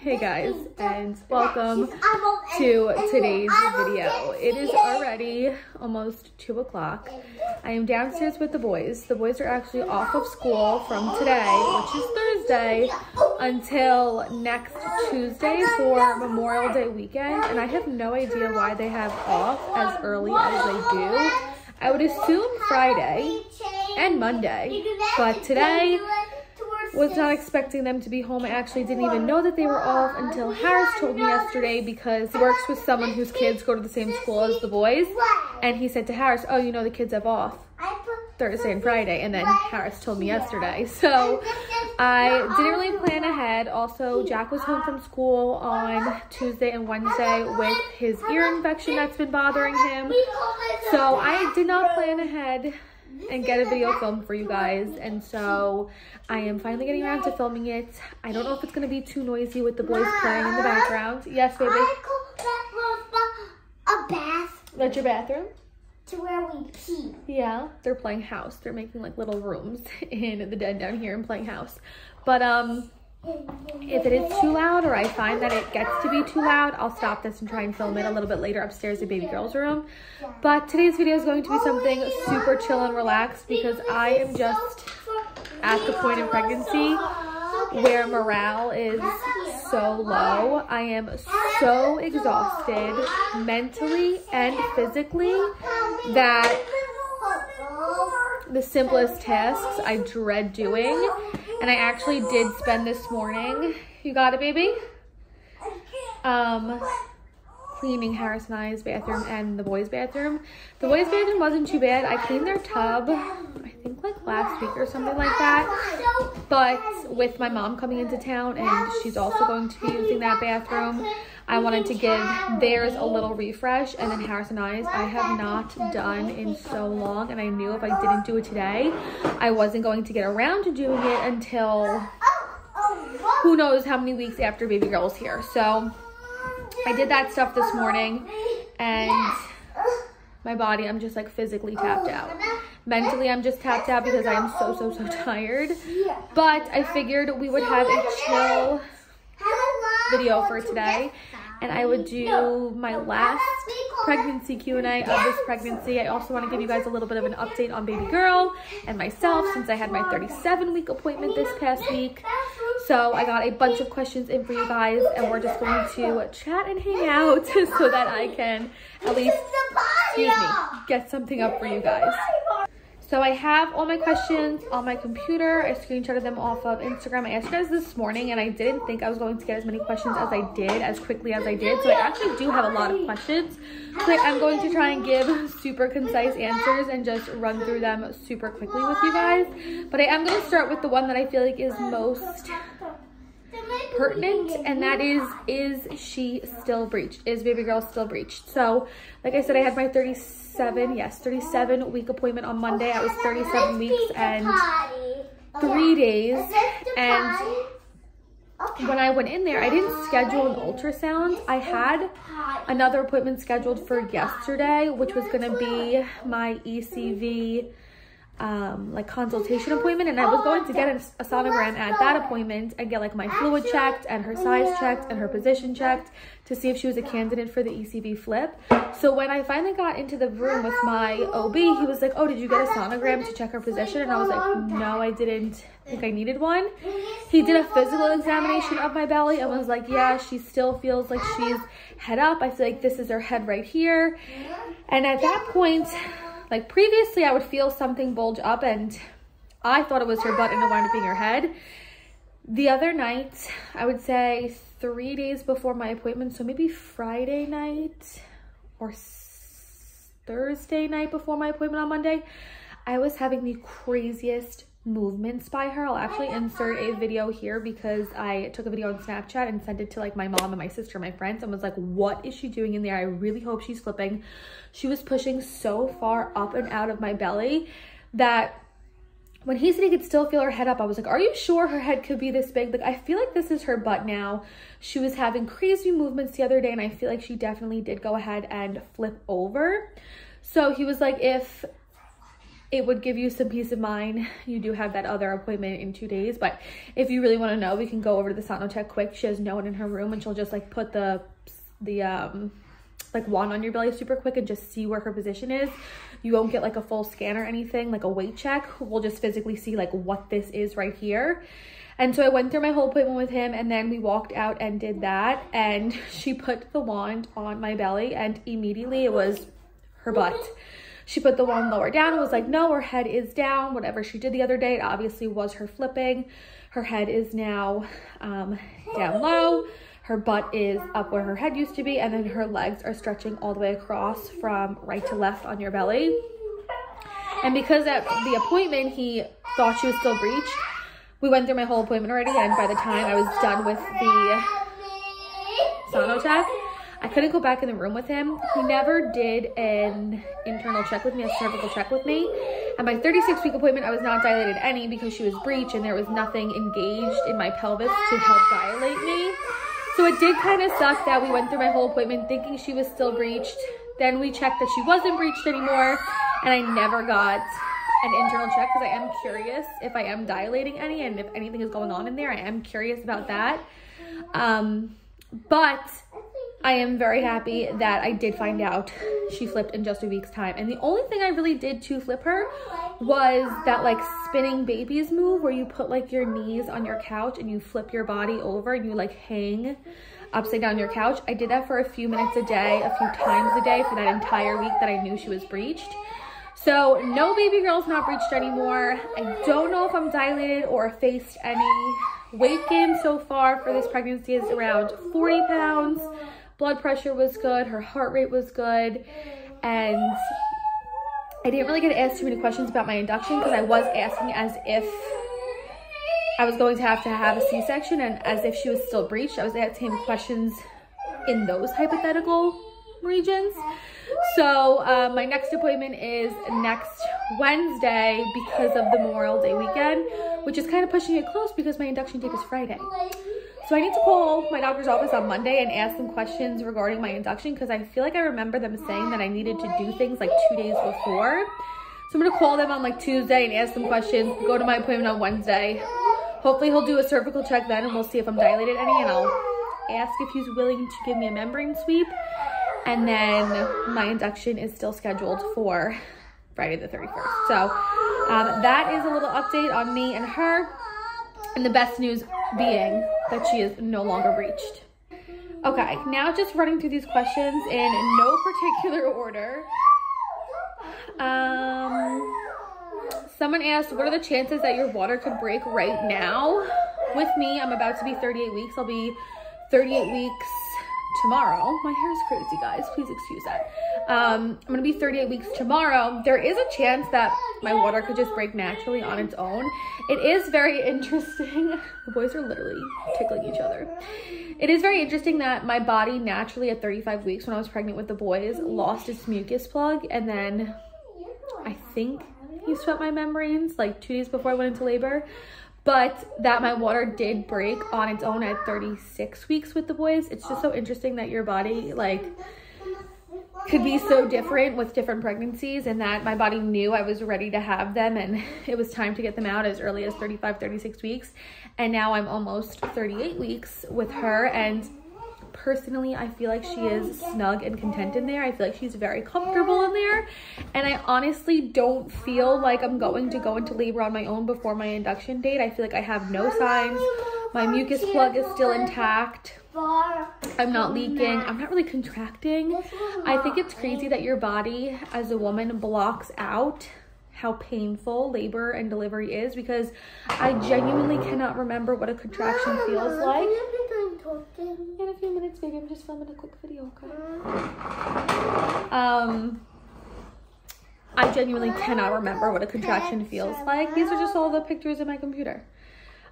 Hey guys, and welcome to today's video. It is already almost 2 o'clock. I am downstairs with the boys. The boys are actually off of school from today, which is Thursday, until next Tuesday for Memorial Day weekend, and I have no idea why they have off as early as they do. I would assume Friday and Monday, but today was not expecting them to be home. I actually didn't even know that they were off until Harris told me yesterday, because he works with someone whose kids go to the same school as the boys, and he said to Harris, oh, you know the kids have off Thursday and Friday, and then Harris told me yesterday. So I didn't really plan ahead. Also, Jack was home from school on Tuesday and Wednesday with his ear infection that's been bothering him, so I did not plan ahead and get a video filmed for you guys, and so I am finally getting around to filming it. I don't know if it's going to be too noisy with the boys playing in the background. Yes, baby? I call that a bath. That's your bathroom? To where we pee. Yeah, they're playing house. They're making like little rooms in the den down here and playing house. But if it is too loud, or I find that it gets to be too loud, I'll stop this and try and film it a little bit later upstairs in baby girl's room. But today's video is going to be something super chill and relaxed, because I am just at the point in pregnancy where morale is so low. I am so exhausted mentally and physically that the simplest tasks I dread doing. And I actually did spend this morning, you got it, baby? Cleaning Harris and I's bathroom and the boys' bathroom. The boys' bathroom wasn't too bad. I cleaned their tub, I think like last week or something like that. But with my mom coming into town, and she's also going to be using that bathroom, I wanted to give theirs a little refresh. And then Harris and I's, I have not done in so long, and I knew if I didn't do it today, I wasn't going to get around to doing it until who knows how many weeks after baby girl's here. So I did that stuff this morning, and my body, I'm just like physically tapped out. Mentally, I'm just tapped out because I am so tired. But I figured we would have a chill video for today, and I would do my last pregnancy Q&A of this pregnancy. I also want to give you guys a little bit of an update on baby girl and myself, since I had my 37-week appointment this past week. So I got a bunch of questions in for you guys, and we're just going to chat and hang out so that I can at least, get something up for you guys. So I have all my questions on my computer. I screenshotted them off of Instagram. I asked you guys this morning, and I didn't think I was going to get as many questions as I did, as quickly as I did. So I actually do have a lot of questions. So I'm going to try and give super concise answers and just run through them super quickly with you guys. But I am going to start with the one that I feel like is most pertinent, and that is she still breeched? Is baby girl still breeched? So like I said, I had my 37 week appointment on Monday. I was 37 weeks and 3 days, and when I went in there, I didn't schedule an ultrasound. I had another appointment scheduled for yesterday, which was going to be my ECV like consultation appointment, and I was going to get a sonogram at that appointment and get like my fluid checked and her size checked and her position checked to see if she was a candidate for the ECV flip. So when I finally got into the room with my OB, he was like, oh, did you get a sonogram to check her position? And I was like, no, I didn't think I needed one. He did a physical examination of my belly and was like, yeah, she still feels like she's head up. I feel like this is her head right here. And at that point, like previously, I would feel something bulge up and I thought it was her butt and it wound up being her head. The other night, I would say 3 days before my appointment, so maybe Friday night or Thursday night before my appointment on Monday, I was having the craziest movements by her. I'll actually insert a video here because I took a video on Snapchat and sent it to like my mom and my sister and my friends and was like, what is she doing in there? I really hope she's flipping. She was pushing so far up and out of my belly that when he said he could still feel her head up, I was like, are you sure her head could be this big? Like, I feel like this is her butt now. She was having crazy movements the other day and I feel like she definitely did go ahead and flip over. So he was like, if it would give you some peace of mind, you do have that other appointment in 2 days, but if you really want to know, we can go over to the Sonocheck quick. She has no one in her room and she'll just like put the like wand on your belly super quick and just see where her position is. You won't get like a full scan or anything, like a weight check. We'll just physically see like what this is right here. And so I went through my whole appointment with him and then we walked out and did that. And she put the wand on my belly and immediately it was her butt. She put the wand lower down and was like, no, her head is down. Whatever she did the other day, it obviously was her flipping. Her head is now down low. Her butt is up where her head used to be, and then her legs are stretching all the way across from right to left on your belly. And because at the appointment, he thought she was still breeched, we went through my whole appointment already, and by the time I was done with the Sonocheck, I couldn't go back in the room with him. He never did an internal check with me, a cervical check with me. At my 36-week appointment, I was not dilated any because she was breeched and there was nothing engaged in my pelvis to help dilate me. So it did kind of suck that we went through my whole appointment thinking she was still breeched. Then we checked that she wasn't breeched anymore, and I never got an internal check because I am curious if I am dilating any and if anything is going on in there. I am curious about that. But I am very happy that I did find out she flipped in just a week's time. And the only thing I really did to flip her was that like spinning babies move where you put like your knees on your couch and you flip your body over and you like hang upside down your couch. I did that for a few minutes a day, a few times a day for that entire week that I knew she was breeched. So no, baby girl's not breeched anymore. I don't know if I'm dilated or faced any weight gain so far for this pregnancy. Is around 40 pounds. Blood pressure was good. Her heart rate was good. And I didn't really get asked too many questions about my induction because I was asking as if I was going to have a C-section and as if she was still breeched. I was asking questions in those hypothetical regions. So my next appointment is next Wednesday because of the Memorial Day weekend, which is kind of pushing it close because my induction date is Friday. So I need to call my doctor's office on Monday and ask them questions regarding my induction because I feel like I remember them saying that I needed to do things like 2 days before. So I'm going to call them on like Tuesday and ask them questions, go to my appointment on Wednesday. Hopefully he'll do a cervical check then and we'll see if I'm dilated any, and I'll ask if he's willing to give me a membrane sweep. And then my induction is still scheduled for Friday the 31st. So that is a little update on me and her. And the best news being that she is no longer breeched. Okay, now just running through these questions in no particular order. Someone asked, what are the chances that your water could break right now? With me, I'm about to be 38 weeks. I'll be 38 weeks tomorrow. My hair is crazy, guys. Please excuse that. I'm going to be 38 weeks tomorrow. There is a chance that my water could just break naturally on its own. It is very interesting. The boys are literally tickling each other. It is very interesting that my body naturally at 35 weeks when I was pregnant with the boys lost its mucus plug, and then I think he swept my membranes like 2 days before I went into labor. But that my water did break on its own at 36 weeks with the boys. It's just so interesting that your body like could be so different with different pregnancies, and that my body knew I was ready to have them and it was time to get them out as early as 35, 36 weeks. And now I'm almost 38 weeks with her, and personally, I feel like she is snug and content in there. I feel like she's very comfortable in there. And I honestly don't feel like I'm going to go into labor on my own before my induction date. I feel like I have no signs. My mucus plug is still intact. I'm not leaking. I'm not really contracting. I think it's crazy that your body as a woman blocks out how painful labor and delivery is, because I genuinely cannot remember what a contraction feels like. In a few minutes, baby. I'm just filming a quick video, okay? I genuinely cannot remember what a contraction feels like. These are just all the pictures in my computer.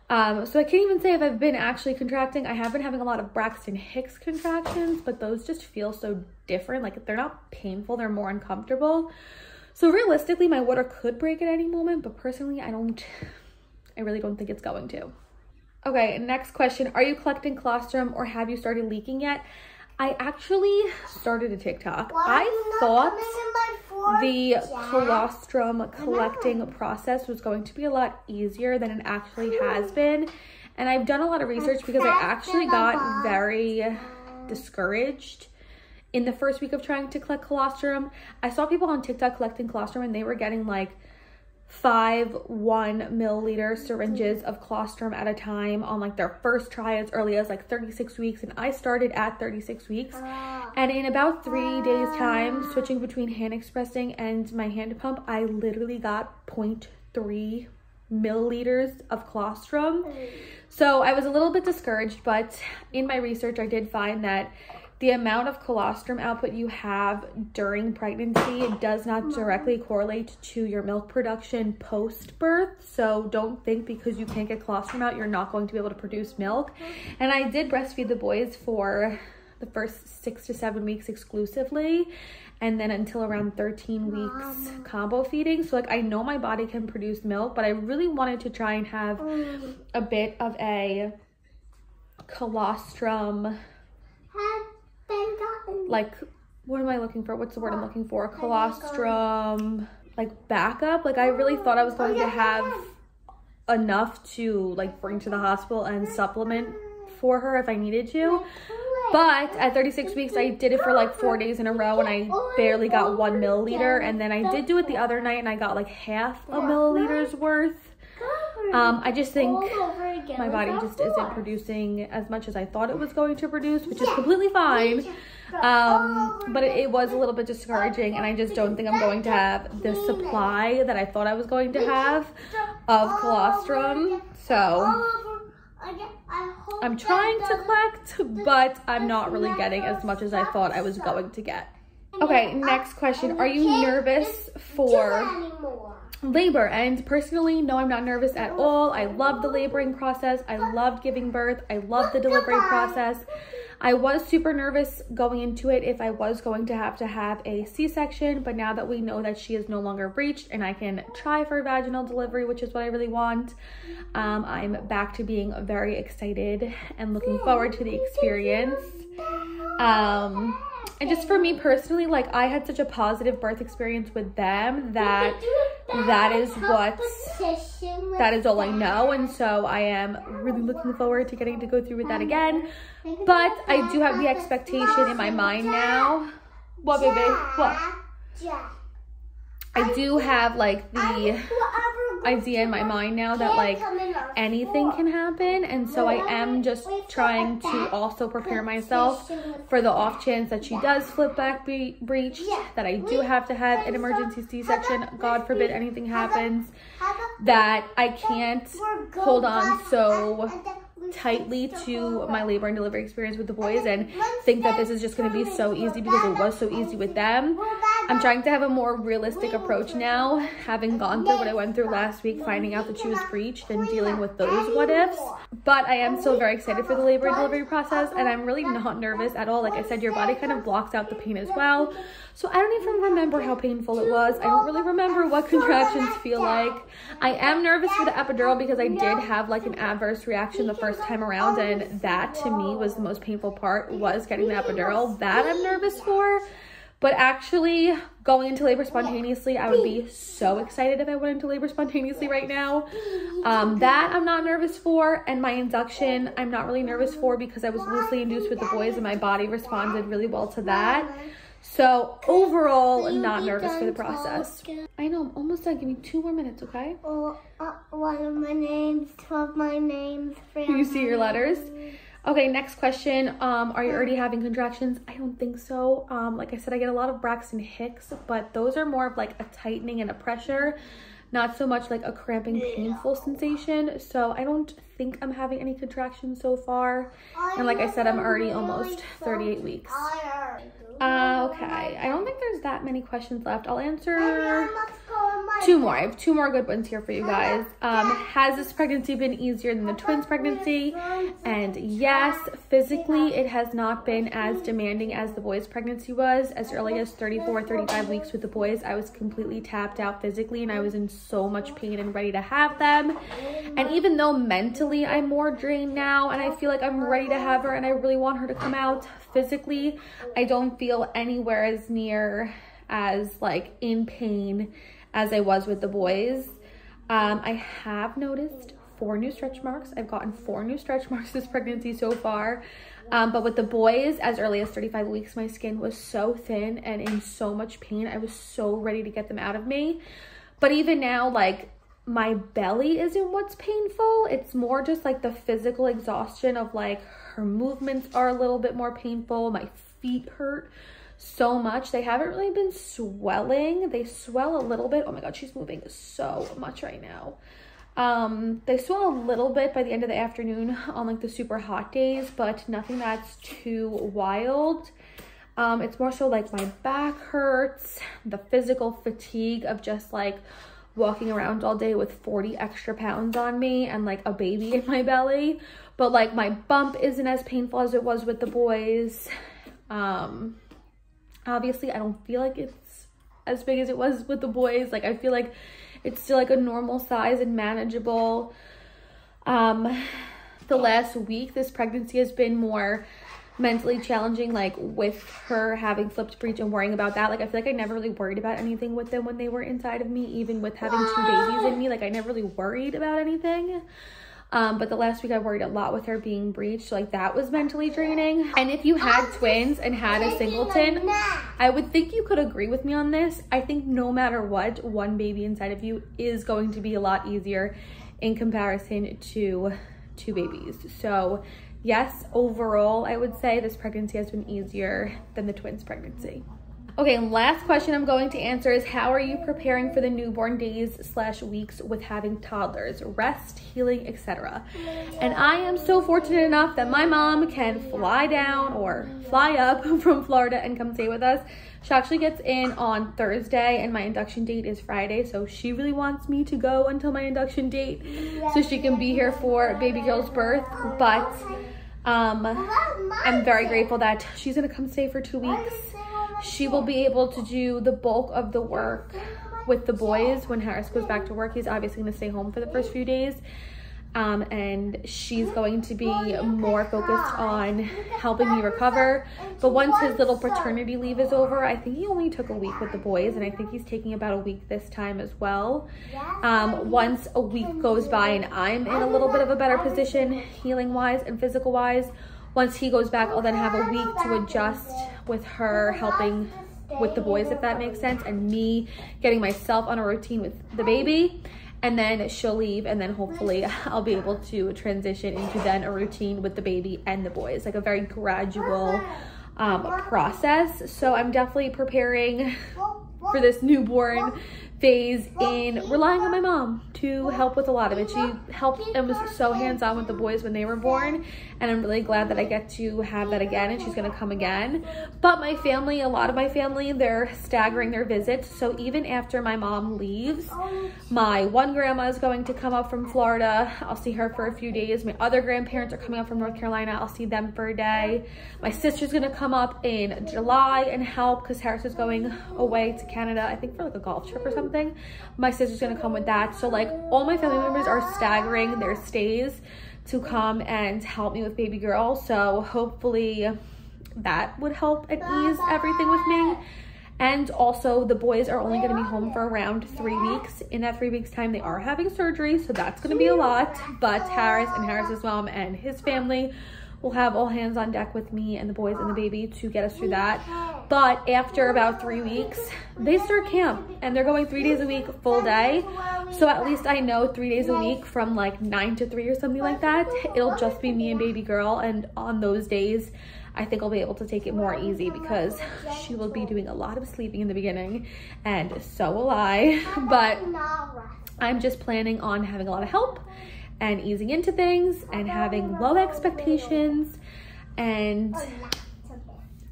So I can't even say if I've been actually contracting. I have been having a lot of Braxton Hicks contractions, but those just feel so different. Like, they're not painful, they're more uncomfortable. So realistically, my water could break at any moment, but personally, I really don't think it's going to. Okay, next question. Are you collecting colostrum or have you started leaking yet? I actually started a TikTok. I thought the colostrum collecting process was going to be a lot easier than it actually has been. And I've done a lot of research because I actually got very discouraged in the first week of trying to collect colostrum. I saw people on TikTok collecting colostrum and they were getting like 5 1-milliliter syringes of colostrum at a time on like their first try as early as like 36 weeks. And I started at 36 weeks. And in about 3 days time, switching between hand expressing and my hand pump, I literally got 0.3 milliliters of colostrum. So I was a little bit discouraged, but in my research, I did find that the amount of colostrum output you have during pregnancy does not directly correlate to your milk production post-birth. So don't think because you can't get colostrum out, you're not going to be able to produce milk. And I did breastfeed the boys for the first 6 to 7 weeks exclusively, and then until around 13 weeks combo feeding. So like, I know my body can produce milk, but I really wanted to try and have a bit of a colostrum, like, what am I looking for? What's the word I'm looking for? Colostrum, like, backup. Like, I really thought I was going to have enough to like bring to the hospital and supplement for her if I needed to. But at 36 weeks, I did it for like 4 days in a row and I barely got 1 milliliter. And then I did do it the other night and I got like half a milliliter's worth. I just think my body just isn't producing as much as I thought it was going to produce, which is completely fine. But it was a little bit discouraging, and I just don't think I'm going to have the supply that I thought I was going to have of colostrum. So I'm trying to collect, but I'm not really getting as much as I thought I was going to get. Okay, next question. Are you nervous for labor? And personally, no, I'm not nervous at all. I love the laboring process. I loved giving birth. I love the delivery process. I was super nervous going into it if I was going to have a C-section, but now that we know that she is no longer breached and I can try for vaginal delivery, which is what I really want, I'm back to being very excited and looking forward to the experience. And just for me personally, like, I had such a positive birth experience with them that is all I know. And so I am really looking forward to getting to go through with that again. But I do have the expectation in my mind now. What, baby? What? I do have like the idea in my mind now that like anything can happen, and so I am just trying to also prepare myself for the off chance that she does flip back breached, that I do have to have an emergency C-section, God forbid anything happens, that I can't hold on so tightly to my labor and delivery experience with the boys and think that this is just going to be so easy because it was so easy with them. I'm trying to have a more realistic approach now, having gone through what I went through last week, finding out that she was breached and dealing with those what ifs. But I am still very excited for the labor and delivery process, and I'm really not nervous at all. Like I said, your body kind of blocks out the pain as well. So I don't even remember how painful it was. I don't really remember what contractions feel like. I am nervous for the epidural because I did have like an adverse reaction the first time around, and that to me was the most painful part, was getting the epidural. That I'm nervous for. But actually going into labor spontaneously, I would be so excited if I went into labor spontaneously right now. That I'm not nervous for, and my induction I'm not really nervous for because I was loosely induced with the boys and my body responded really well to that. So overall, not nervous for the process. I know, I'm almost done. Give me 2 more minutes, okay? One of my names, 12 my names. Can you see your letters? Okay, next question. Are you already having contractions? I don't think so. Like I said, I get a lot of Braxton Hicks, but those are more of like a tightening and a pressure, not so much like a cramping, painful sensation. So I don't think I'm having any contractions so far. And like I said, I'm already almost 38 weeks. Okay, I don't think there's that many questions left. I'll answer 2 more. I have 2 more good ones here for you guys. Has this pregnancy been easier than the twins pregnancy? And yes, physically it has not been as demanding as the boys pregnancy was. As early as 34, 35 weeks with the boys, I was completely tapped out physically and I was in so much pain and ready to have them. And even though mentally I'm more drained now and I feel like I'm ready to have her and I really want her to come out, physically I don't feel anywhere as near as like in pain as I was with the boys. I have noticed 4 new stretch marks. I've gotten 4 new stretch marks this pregnancy so far. But with the boys, as early as 35 weeks, my skin was so thin and in so much pain. I was so ready to get them out of me. But even now, like, my belly isn't what's painful. It's more just like the physical exhaustion of like her movements are a little bit more painful. My feet hurt so much. They haven't really been swelling. They swell a little bit. Oh my God, she's moving so much right now. They swell a little bit by the end of the afternoon on like the super hot days, but nothing that's too wild. It's more so like my back hurts, the physical fatigue of just like walking around all day with 40 extra pounds on me and like a baby in my belly. But like my bump isn't as painful as it was with the boys. Obviously I don't feel like it's as big as it was with the boys. Like I feel like it's still like a normal size and manageable. The last week this pregnancy has been more mentally challenging, like with her having flipped breech and worrying about that. Like I feel like I never really worried about anything with them when they were inside of me, even with having 2 babies in me. Like I never really worried about anything. But the last week I worried a lot with her being breeched. Like that was mentally draining. And if you had twins and had a singleton, I would think you could agree with me on this. I think no matter what, 1 baby inside of you is going to be a lot easier in comparison to 2 babies. So yes, overall, I would say this pregnancy has been easier than the twins pregnancy. Okay, last question I'm going to answer is, how are you preparing for the newborn days / weeks with having toddlers? Rest, healing, etc. And I am so fortunate enough that my mom can fly down or fly up from Florida and come stay with us. She actually gets in on Thursday and my induction date is Friday. So she really wants me to go until my induction date so she can be here for baby girl's birth. But I'm very grateful that she's gonna come stay for 2 weeks. She will be able to do the bulk of the work with the boys when Harris goes back to work. He's obviously gonna stay home for the first few days. And she's going to be more focused on helping me recover. But once his little paternity leave is over, I think he only took a week with the boys, and I think he's taking about a week this time as well. Once a week goes by and I'm in a little bit of a better position healing wise and physical wise, once he goes back, I'll then have a week to adjust with her helping with the boys, if that makes sense, and me getting myself on a routine with the baby. And then she'll leave, and then hopefully I'll be able to transition into then a routine with the baby and the boys, like a very gradual process. So I'm definitely preparing for this newborn phase in relying on my mom to help with a lot of it. She helped and was so hands-on with the boys when they were born, and I'm really glad that I get to have that again, and she's gonna come again. But my family, a lot of my family, they're staggering their visits. So even after my mom leaves, my one grandma is going to come up from Florida. I'll see her for a few days. My other grandparents are coming up from North Carolina. I'll see them for a day. My sister's gonna come up in July and help because Harris is going away to Canada, I think for like a golf trip or something. My sister's gonna come with that. So like all my family members are staggering their stays to come and help me with baby girl. So hopefully that would help and ease everything with me. And also the boys are only going to be home for around 3 weeks. In that 3 weeks time, they are having surgery, so that's going to be a lot. But Harris and Harris's mom and his family will have all hands on deck with me and the boys and the baby to get us through that. But after about 3 weeks, they start camp and they're going 3 days a week, full day. So at least I know 3 days a week from like 9 to 3 or something like that, it'll just be me and baby girl. And on those days, I think I'll be able to take it more easy because she will be doing a lot of sleeping in the beginning, and so will I. But I'm just planning on having a lot of help and easing into things and having low expectations and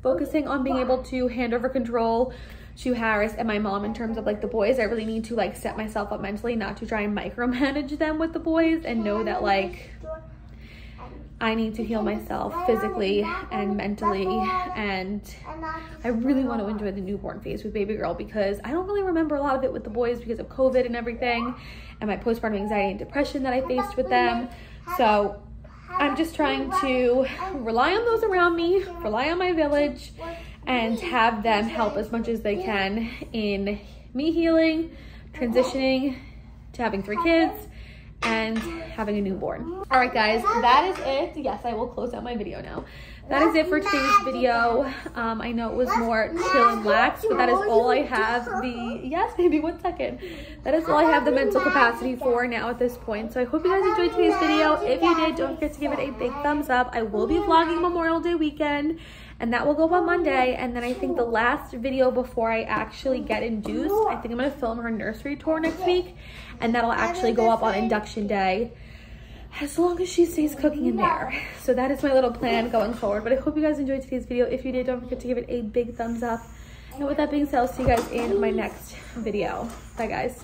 focusing on being able to hand over control to Harris and my mom in terms of like the boys. I really need to like set myself up mentally not to try and micromanage them with the boys, and know that like I need to heal myself physically and mentally. And I really want to enjoy the newborn phase with baby girl because I don't really remember a lot of it with the boys because of COVID and everything, and my postpartum anxiety and depression that I faced with them. So I'm just trying to rely on those around me, rely on my village, and have them help as much as they can in me healing, transitioning to having 3 kids, and having a newborn. All right, guys, that is it. Yes, I will close out my video now. That is it for today's video. I know it was more chill and lax, but that is all I have yes, baby, 1 second. That is all I have the mental capacity for now at this point. So I hope you guys enjoyed today's video. If you did, don't forget to give it a big thumbs up. I will be vlogging Memorial Day weekend, and that will go up on Monday. And then I think the last video before I actually get induced, I think I'm gonna film her nursery tour next week, and that'll actually go up on induction day, as long as she stays cooking in there. So that is my little plan going forward. But I hope you guys enjoyed today's video. If you did, don't forget to give it a big thumbs up. And with that being said, I'll see you guys in my next video. Bye, guys.